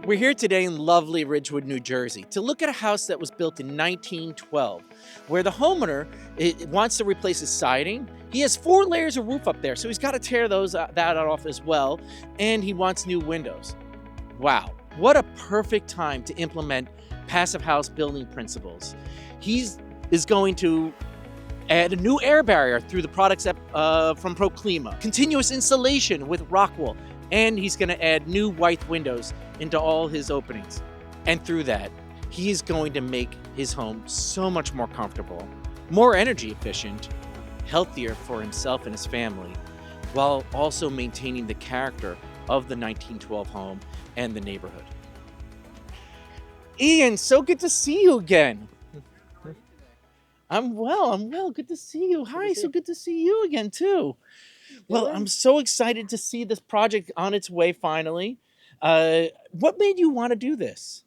We're here today in lovely Ridgewood, New Jersey, to look at a house that was built in 1912, where the homeowner wants to replace his siding. He has 4 layers of roof up there, so he's got to tear that off as well, and he wants new windows. Wow, what a perfect time to implement passive house building principles. He is going to add a new air barrier through the products from Proclima, continuous insulation with Rockwool, and he's going to add new white windows into all his openings. And through that, he's going to make his home so much more comfortable, more energy efficient, healthier for himself and his family, while also maintaining the character of the 1912 home and the neighborhood. Ian, so good to see you again. I'm well. Good to see you. Hi, so good to see you again, too. Well, I'm so excited to see this project on its way finally. What made you want to do this?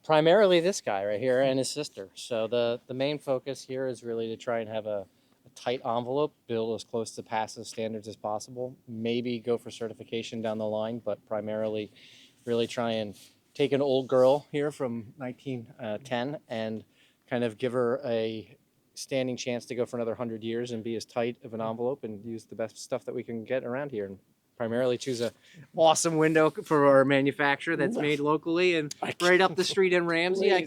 Primarily this guy right here and his sister. So the main focus here is really to try and have a tight envelope, build as close to passive standards as possible, maybe go for certification down the line, but primarily really try and take an old girl here from 1910 and kind of give her a standing chance to go for another 100 years and be as tight of an envelope and use the best stuff that we can get around here, and primarily choose a awesome window for our manufacturer that's made locally and right up the street in Ramsey. I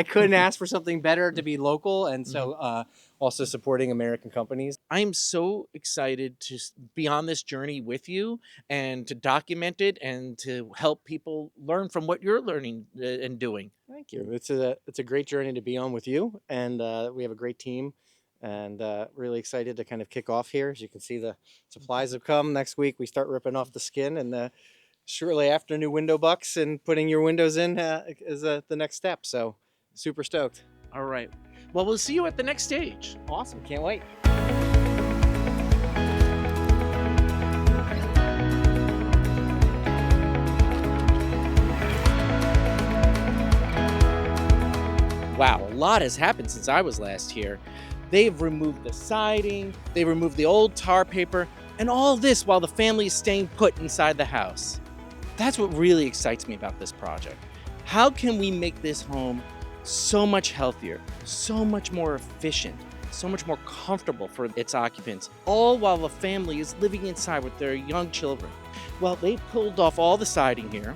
couldn't ask for something better to be local, and so also supporting American companies. I'm so excited to be on this journey with you and to document it and to help people learn from what you're learning and doing. Thank you. It's a great journey to be on with you, and we have a great team, and really excited to kind of kick off here. As you can see, the supplies have come. Next week we start ripping off the skin, and shortly after, new window bucks and putting your windows in is the next step. So super stoked. All right. Well, we'll see you at the next stage. Awesome. Can't wait. Wow, a lot has happened since I was last here. They've removed the siding, they removed the old tar paper, and all this while the family is staying put inside the house. That's what really excites me about this project. How can we make this home so much healthier, so much more efficient, so much more comfortable for its occupants, all while the family is living inside with their young children? Well, they pulled off all the siding here.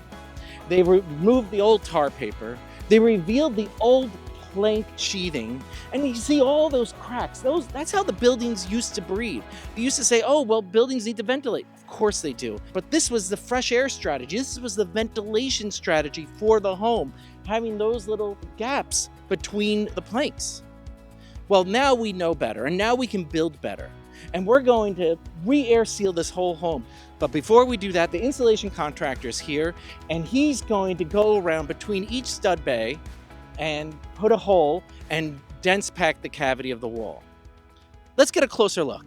They removed the old tar paper. They revealed the old plank sheathing, and you see all those cracks. That's how the buildings used to breathe. They used to say, oh, well, buildings need to ventilate. Of course they do. But this was the fresh air strategy. This was the ventilation strategy for the home, having those little gaps between the planks. Well, now we know better, and now we can build better. And we're going to re-air seal this whole home. But before we do that, the insulation contractor is here, and he's going to go around between each stud bay and put a hole and dense pack the cavity of the wall. Let's get a closer look.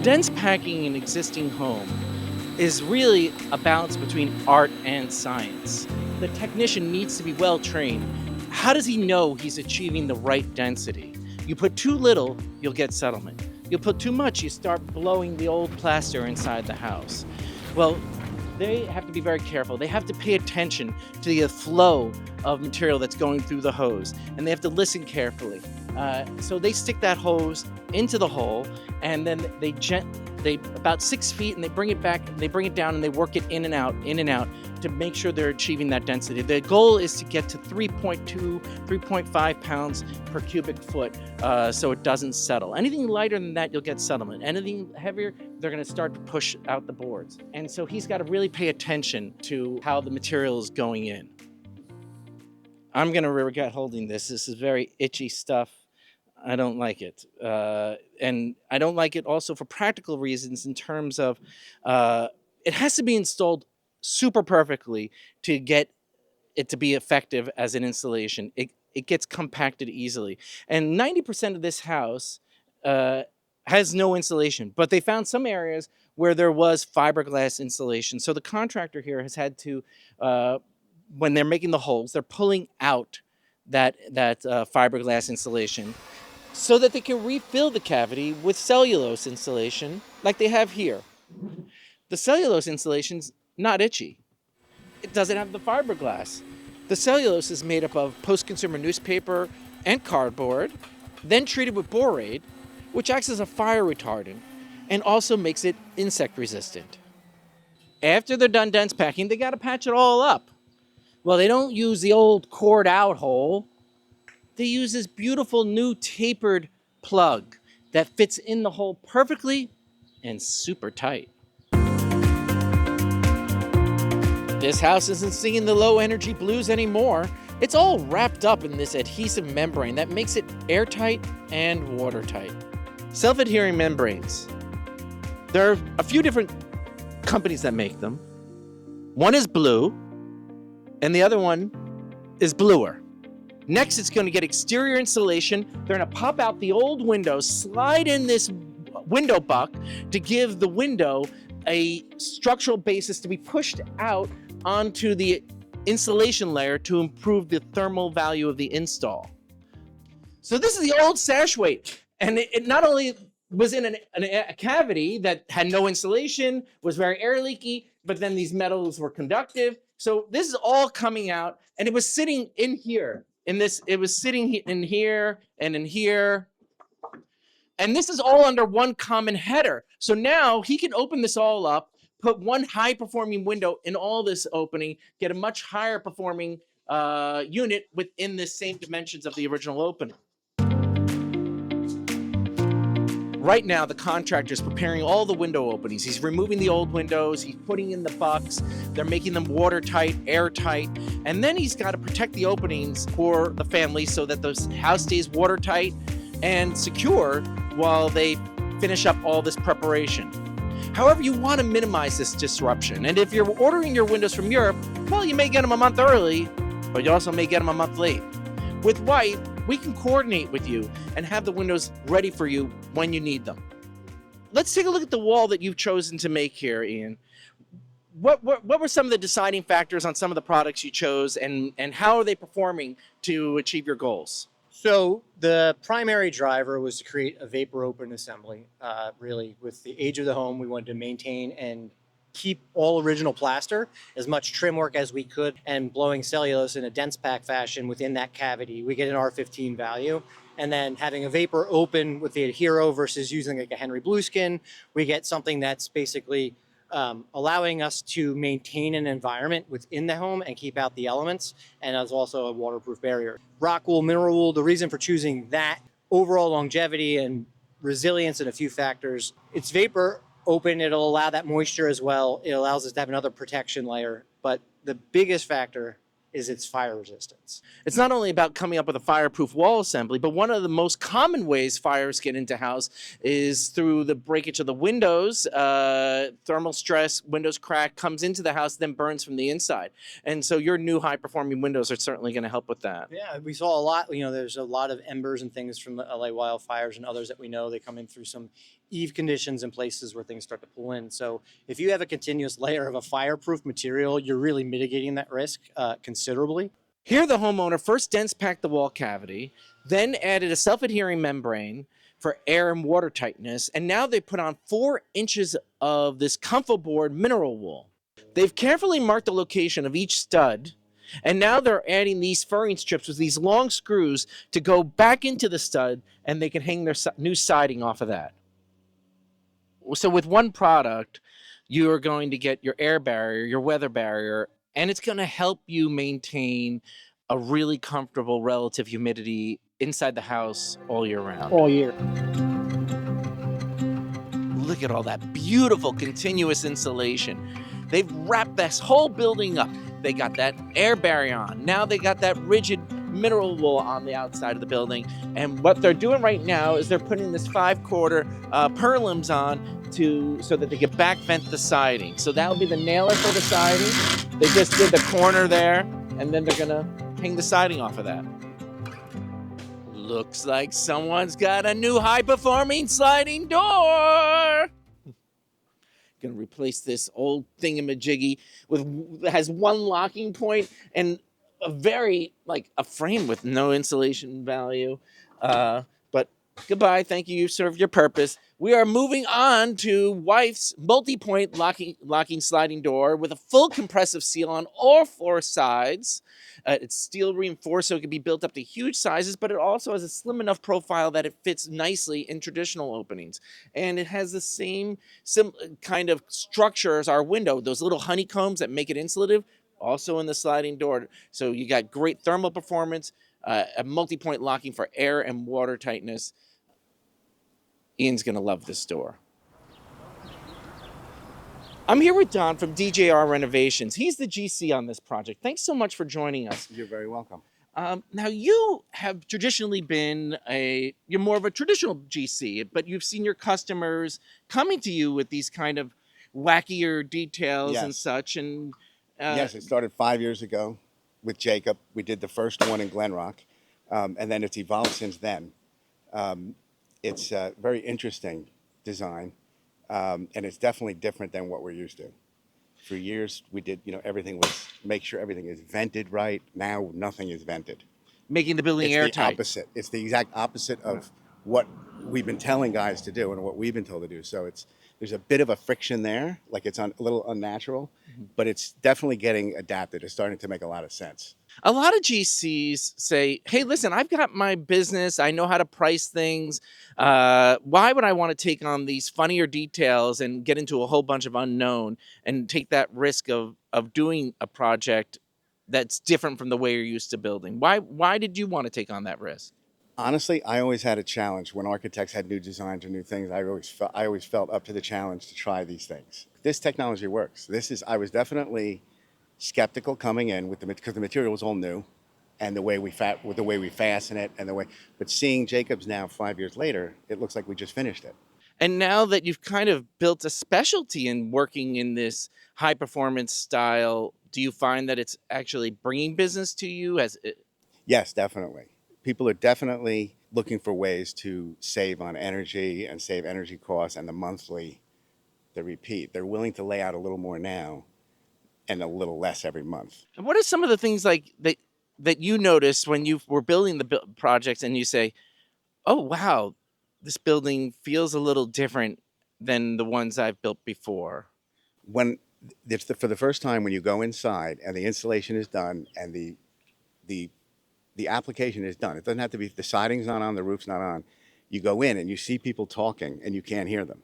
Dense packing an existing home is really a balance between art and science. The technician needs to be well trained. How does he know he's achieving the right density? You put too little, you'll get settlement. You put too much, you start blowing the old plaster inside the house. Well, they have to be very careful. They have to pay attention to the flow of material that's going through the hose, and they have to listen carefully. So they stick that hose into the hole, and then they about 6 feet, and they bring it back, and they bring it down, and they work it in and out to make sure they're achieving that density. The goal is to get to 3.2, 3.5 pounds per cubic foot, so it doesn't settle. Anything lighter than that, you'll get settlement. Anything heavier, they're going to start to push out the boards. And so he's got to really pay attention to how the material is going in. I'm going to regret holding this. This is very itchy stuff. I don't like it. And I don't like it also for practical reasons in terms of it has to be installed super perfectly to get it to be effective as an installation. It gets compacted easily. And 90% of this house has no insulation, but they found some areas where there was fiberglass insulation. So the contractor here has had to, when they're making the holes, they're pulling out that fiberglass insulation so that they can refill the cavity with cellulose insulation like they have here. The cellulose insulation's not itchy. It doesn't have the fiberglass. The cellulose is made up of post-consumer newspaper and cardboard, then treated with borate, which acts as a fire retardant and also makes it insect resistant. After they're done dense packing, they gotta patch it all up. Well, they don't use the old cored out hole. They use this beautiful new tapered plug that fits in the hole perfectly and super tight. This house isn't singing the low energy blues anymore. It's all wrapped up in this adhesive membrane that makes it airtight and watertight. Self-adhering membranes. There are a few different companies that make them. One is blue, and the other one is bluer. Next, it's going to get exterior insulation. They're going to pop out the old windows, slide in this window buck to give the window a structural basis to be pushed out onto the insulation layer to improve the thermal value of the install. So this is the old sash weight, and it not only was in a cavity that had no insulation, was very air leaky, but then these metals were conductive. So this is all coming out, and it was sitting in here. It was sitting in here and in here. And this is all under one common header. So now he can open this all up, put one high performing window in all this opening, get a much higher performing unit within the same dimensions of the original opening. Right now, the contractor is preparing all the window openings. He's removing the old windows, he's putting in the bucks, they're making them watertight, airtight, and then he's got to protect the openings for the family so that the house stays watertight and secure while they finish up all this preparation. However, you want to minimize this disruption, and if you're ordering your windows from Europe, well, you may get them a month early, but you also may get them a month late. With White, we can coordinate with you and have the windows ready for you when you need them. Let's take a look at the wall that you've chosen to make here, Ian. What were some of the deciding factors on some of the products you chose, and how are they performing to achieve your goals? So the primary driver was to create a vapor open assembly. Really, with the age of the home, we wanted to maintain and keep all original plaster, as much trim work as we could, and blowing cellulose in a dense pack fashion within that cavity. We get an R15 value. And then having a vapor open with the Adhero versus using like a Henry Blueskin, we get something that's basically allowing us to maintain an environment within the home and keep out the elements, and as also a waterproof barrier. Rock wool, mineral wool, the reason for choosing that, overall longevity and resilience and a few factors. It's vapor open, it'll allow that moisture as well. It allows us to have another protection layer, but the biggest factor is its fire resistance. It's not only about coming up with a fireproof wall assembly, but one of the most common ways fires get into house is through the breakage of the windows. Thermal stress, windows crack, comes into the house, then burns from the inside. And so your new high-performing windows are certainly going to help with that. Yeah, we saw a lot, there's a lot of embers and things from the LA wildfires and others that we know. They come in through some eave conditions and places where things start to pull in. So if you have a continuous layer of a fireproof material, you're really mitigating that risk considerably. Here, the homeowner first dense packed the wall cavity, then added a self-adhering membrane for air and water tightness, and now they put on 4 inches of this ComfoBoard mineral wool. They've carefully marked the location of each stud, and now they're adding these furring strips with these long screws to go back into the stud, and they can hang their new siding off of that. So with one product, you are going to get your air barrier, your weather barrier, and it's going to help you maintain a really comfortable relative humidity inside the house all year round. All year. Look at all that beautiful continuous insulation. They've wrapped this whole building up. They got that air barrier on. Now they got that rigid mineral wool on the outside of the building. And what they're doing right now is they're putting this 5/4 purlins on so that they can back vent the siding. So that'll be the nailer for the siding. They just did the corner there, and then they're gonna hang the siding off of that. Looks like someone's got a new high-performing sliding door. Gonna replace this old thingamajiggy that has one locking point and a frame with no insulation value. But Goodbye. Thank you. You've served your purpose. We are moving on to wife's multi-point locking sliding door with a full compressive seal on all four sides. It's steel reinforced so it can be built up to huge sizes, but it also has a slim enough profile that it fits nicely in traditional openings. And it has the same kind of structure as our window, those little honeycombs that make it insulative, also in the sliding door. So you got great thermal performance, a multi-point locking for air and water tightness. Ian's going to love this door. I'm here with Don from DJR Renovations. He's the GC on this project. Thanks so much for joining us. You're very welcome. Now, you have traditionally been you're more of a traditional GC, but you've seen your customers coming to you with these kind of wackier details and Yes. such. And Yes, it started 5 years ago with Jacob. We did the first one in Glen Rock, and then it's evolved since then. It's a very interesting design, and it's definitely different than what we're used to. For years, we did, everything was make sure everything is vented right. Now, nothing is vented. making the building It's the airtight. opposite. It's the exact opposite of what we've been telling guys to do and what we've been told to do. So there's a bit of a friction there, like it's a little unnatural, but it's definitely getting adapted. It's starting to make a lot of sense. A lot of GCs say, hey, listen, I've got my business. I know how to price things. Why would I want to take on these funnier details and get into a whole bunch of unknown and take that risk of doing a project that's different from the way you're used to building? Why did you want to take on that risk? Honestly, I always had a challenge when architects had new designs or new things. I always felt up to the challenge to try these things. This technology works. I was definitely skeptical coming in because the material was all new, and the way we fasten it But seeing Jacobs now 5 years later, it looks like we just finished it. And now that you've kind of built a specialty in working in this high performance style, do you find that it's actually bringing business to you? Yes, definitely. People are definitely looking for ways to save on energy and save energy costs and the repeat. They're willing to lay out a little more now and a little less every month. And what are some of the things like that you noticed when you were building the projects and you say, oh, wow, this building feels a little different than the ones I've built before? When for the first time when you go inside and the installation is done and the application is done, it doesn't have to be, the siding's not on, the roof's not on. You go in and you see people talking and you can't hear them.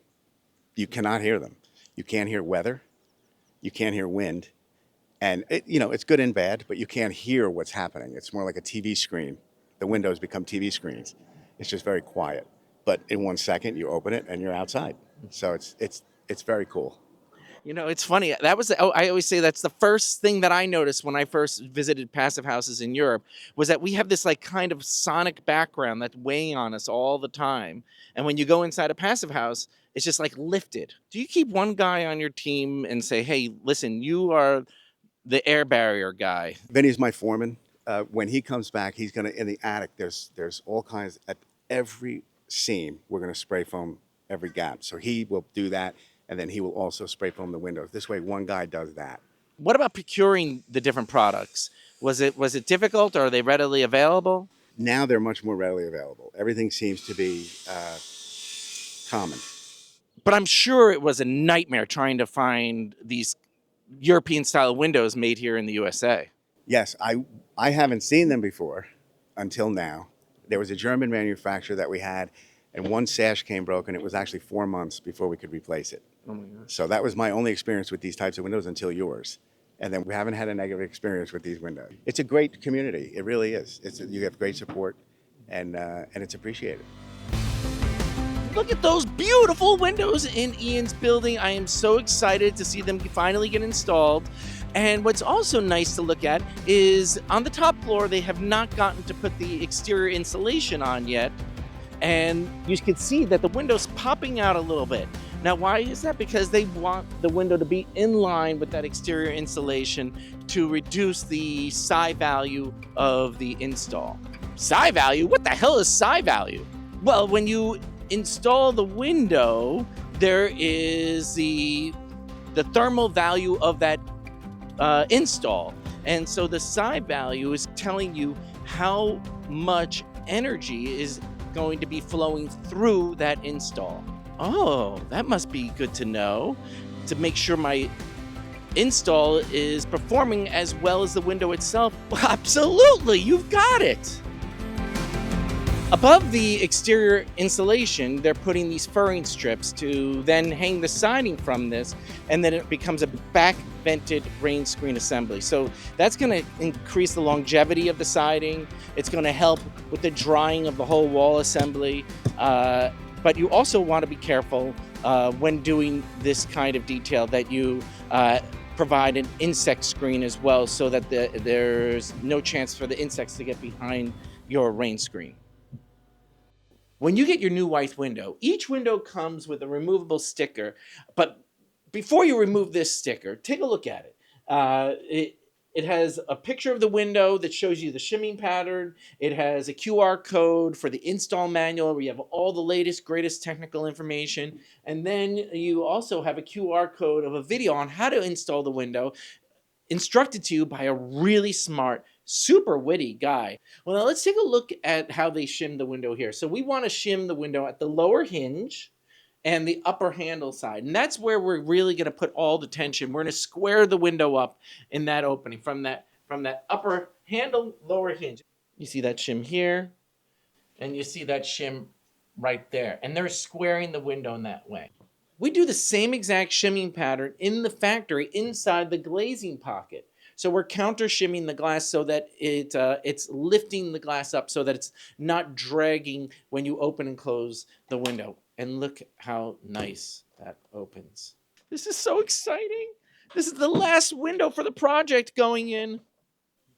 You cannot hear them. You can't hear weather. You can't hear wind. And it's good and bad, but you can't hear what's happening. It's more like a TV screen. The windows become TV screens. It's just very quiet. But in 1 second, you open it and you're outside. So it's very cool. It's funny. I always say that's the first thing that I noticed when I first visited passive houses in Europe, was that we have this like kind of sonic background that's weighing on us all the time. And when you go inside a passive house, it's just like lifted. Do you keep one guy on your team and say, hey, listen, you are the air barrier guy? Vinny's my foreman. When he comes back, he's going to, in the attic, there's all kinds, at every seam, we're going to spray foam every gap. So he will do that. And then he will also spray foam the windows. This way, one guy does that. What about procuring the different products? Was it difficult, or are they readily available? Now they're much more readily available. Everything seems to be common. But I'm sure it was a nightmare trying to find these European-style windows made here in the USA. Yes, I haven't seen them before until now. There was a German manufacturer that we had, and one sash came broken. It was actually 4 months before we could replace it. Oh my gosh. So that was my only experience with these types of windows until yours. And then we haven't had a negative experience with these windows. It's a great community. It really is. You have great support, and it's appreciated. Look at those beautiful windows in Ian's building. I am so excited to see them finally get installed. And what's also nice to look at is on the top floor, they have not gotten to put the exterior insulation on yet. And you can see that the window's popping out a little bit. Now, why is that? Because they want the window to be in line with that exterior insulation to reduce the psi value of the install. Psi value? What the hell is psi value? Well, when you install the window, there is the thermal value of that install. And so the psi value is telling you how much energy is going to be flowing through that install. Oh, that must be good to know, to make sure my install is performing as well as the window itself. Absolutely, you've got it. Above the exterior insulation, they're putting these furring strips to then hang the siding from this, and then it becomes a back vented rain screen assembly. So that's going to increase the longevity of the siding. It's going to help with the drying of the whole wall assembly. But you also want to be careful when doing this kind of detail that you provide an insect screen as well, so that there's no chance for the insects to get behind your rain screen. When you get your new white window, each window comes with a removable sticker. But before you remove this sticker, take a look at it. It has a picture of the window that shows you the shimming pattern. It has a QR code for the install manual where you have all the latest, greatest technical information. And then you also have a QR code of a video on how to install the window, instructed to you by a really smart, super witty guy. Well, now let's take a look at how they shim the window here. So we want to shim the window at the lower hinge and the upper handle side. And that's where we're really going to put all the tension. We're going to square the window up in that opening from that upper handle, lower hinge. You see that shim here, and you see that shim right there. And they're squaring the window in that way. We do the same exact shimming pattern in the factory inside the glazing pocket. So we're counter shimming the glass so that it's lifting the glass up so that it's not dragging when you open and close the window. And look how nice that opens. This is so exciting. This is the last window for the project going in.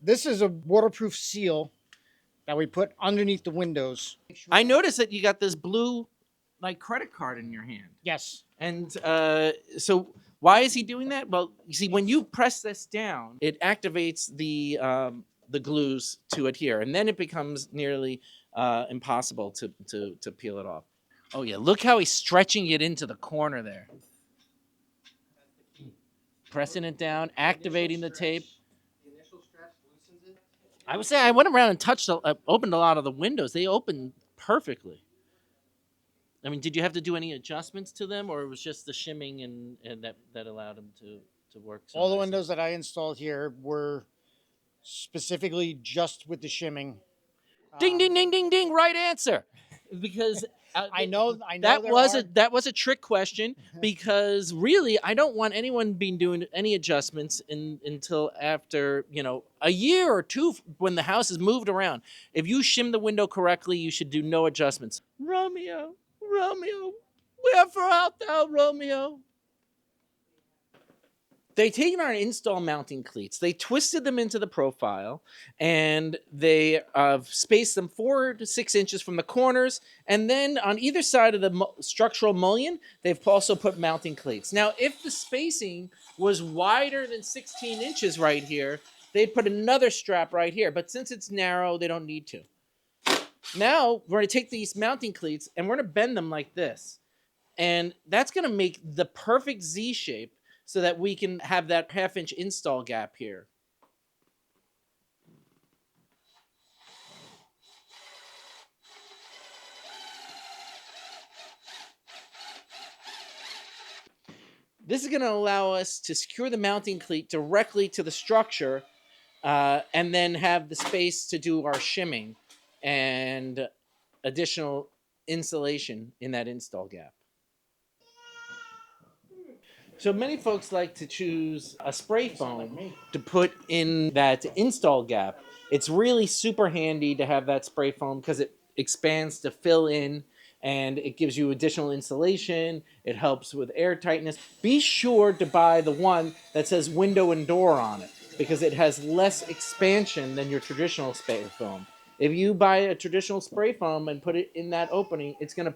This is a waterproof seal that we put underneath the windows. I noticed that you got this blue like credit card in your hand. Yes. And so why is he doing that? Well, you see, when you press this down, it activates the glues to adhere, and then it becomes nearly impossible to peel it off. Oh yeah, look how he's stretching it into the corner there. Pressing it down, activating the tape. The initial stretch loosens it. I would say I went around and opened a lot of the windows. They opened perfectly. I mean, did you have to do any adjustments to them, or it was just the shimming and that allowed them to work? So All the nicely? windows that I installed here were specifically just with the shimming. Ding, ding, ding, ding, ding! Right answer. Because I know that was a trick question, because really I don't want anyone being doing any adjustments until after a year or two when the house is moved around. If you shim the window correctly, you should do no adjustments. Romeo, wherefore art thou, Romeo? They taken our install mounting cleats, they twisted them into the profile, and they spaced them 4 to 6 inches from the corners. And then on either side of the structural mullion, they've also put mounting cleats. Now, if the spacing was wider than 16 inches right here, they'd put another strap right here. But since it's narrow, they don't need to. Now, we're going to take these mounting cleats and we're going to bend them like this. And that's going to make the perfect Z shape so that we can have that half-inch install gap here. This is going to allow us to secure the mounting cleat directly to the structure and then have the space to do our shimming and additional insulation in that install gap. So many folks like to choose a spray foam to put in that install gap. It's really super handy to have that spray foam because it expands to fill in and it gives you additional insulation. It helps with air tightness. Be sure to buy the one that says window and door on it because it has less expansion than your traditional spray foam. If you buy a traditional spray foam and put it in that opening, it's going to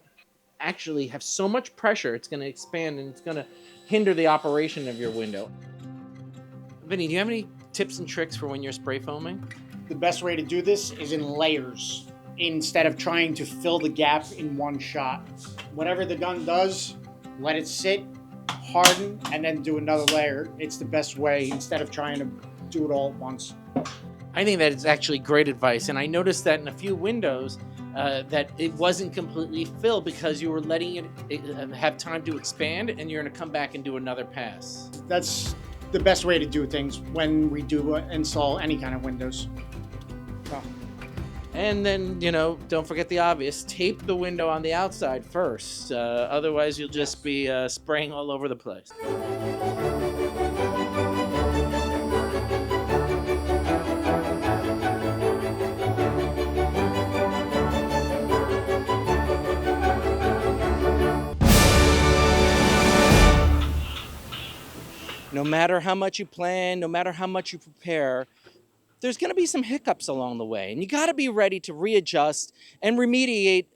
actually have so much pressure, it's going to expand and it's going to hinder the operation of your window. Vinny, do you have any tips and tricks for when you're spray foaming? The best way to do this is in layers instead of trying to fill the gap in one shot. Whatever the gun does, let it sit, harden, and then do another layer. It's the best way instead of trying to do it all at once. I think that is actually great advice, and I noticed that in a few windows, that it wasn't completely filled because you were letting it have time to expand, and you're going to come back and do another pass. That's the best way to do things when we do install any kind of windows. So, And then, don't forget the obvious, tape the window on the outside first. Otherwise, you'll just be spraying all over the place. No matter how much you plan, no matter how much you prepare, there's going to be some hiccups along the way, and you got to be ready to readjust and remediate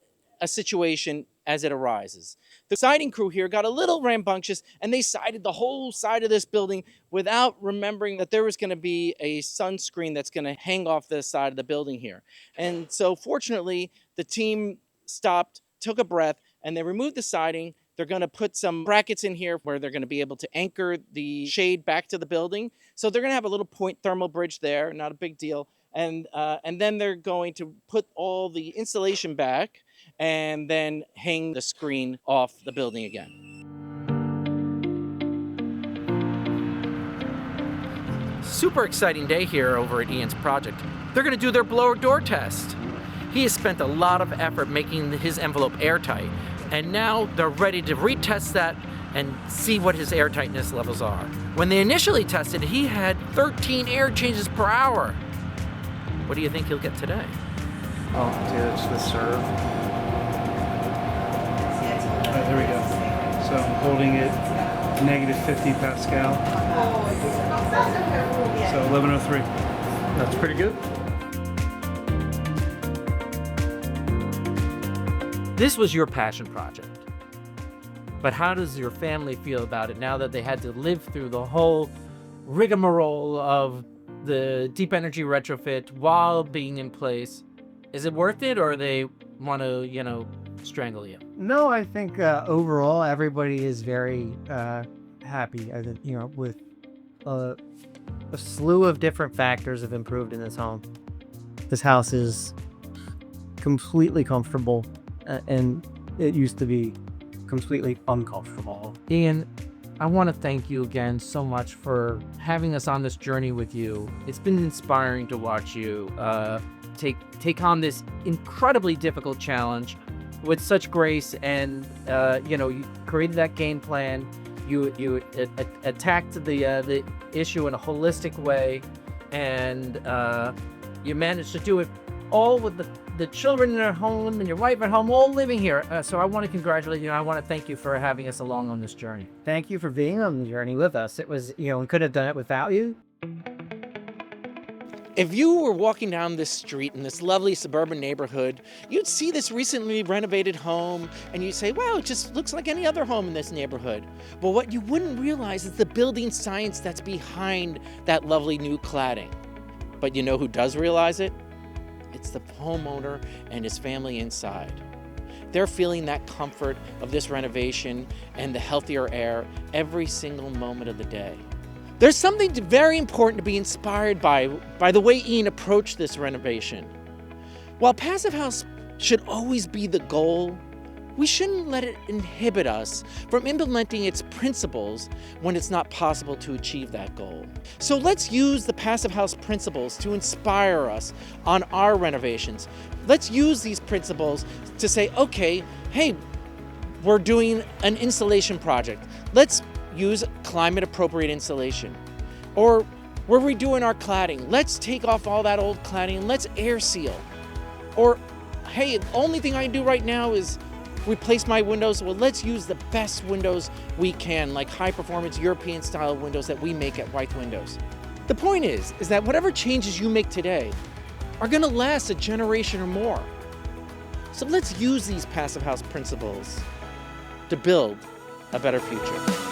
a situation as it arises. The siding crew here got a little rambunctious, and they sided the whole side of this building without remembering that there was going to be a sunscreen that's going to hang off the side of the building here. And so fortunately, the team stopped, took a breath, and they removed the siding. They're going to put some brackets in here where they're going to be able to anchor the shade back to the building. So they're going to have a little point thermal bridge there, not a big deal. And then they're going to put all the insulation back and then hang the screen off the building again. Super exciting day here over at Ian's project. They're going to do their blower door test. He has spent a lot of effort making his envelope airtight. And now they're ready to retest that and see what his airtightness levels are. When they initially tested, he had 13 air changes per hour. What do you think he'll get today? Oh, dude, it's the serve. All right, there we go. So I'm holding it -50 Pascal. So 1103. That's pretty good. This was your passion project. But how does your family feel about it now that they had to live through the whole rigmarole of the deep energy retrofit while being in place? Is it worth it, or they want to, strangle you? No, I think overall everybody is very happy. I think, with a slew of different factors have improved in this home. This house is completely comfortable, and it used to be completely uncomfortable. Ian, I want to thank you again so much for having us on this journey with you. It's been inspiring to watch you take on this incredibly difficult challenge with such grace, and you created that game plan. You attacked the issue in a holistic way, and you managed to do it all with the children at home and your wife at home, all living here. So I want to congratulate you. I want to thank you for having us along on this journey. Thank you for being on the journey with us. It was, we couldn't have done it without you. If you were walking down this street in this lovely suburban neighborhood, you'd see this recently renovated home and you'd say, wow, it just looks like any other home in this neighborhood. But what you wouldn't realize is the building science that's behind that lovely new cladding. But you know who does realize it? It's the homeowner and his family inside. They're feeling that comfort of this renovation and the healthier air every single moment of the day. There's something very important to be inspired by the way Ian approached this renovation. While Passive House should always be the goal, we shouldn't let it inhibit us from implementing its principles when it's not possible to achieve that goal. So let's use the Passive House principles to inspire us on our renovations. Let's use these principles to say, okay, hey, we're doing an insulation project. Let's use climate appropriate insulation. Or we're redoing our cladding. Let's take off all that old cladding and let's air seal. Or, hey, the only thing I can do right now is replace my windows. Well, let's use the best windows we can, like high performance European style windows that we make at White Windows. The point is that whatever changes you make today are gonna last a generation or more. So let's use these Passive House principles to build a better future.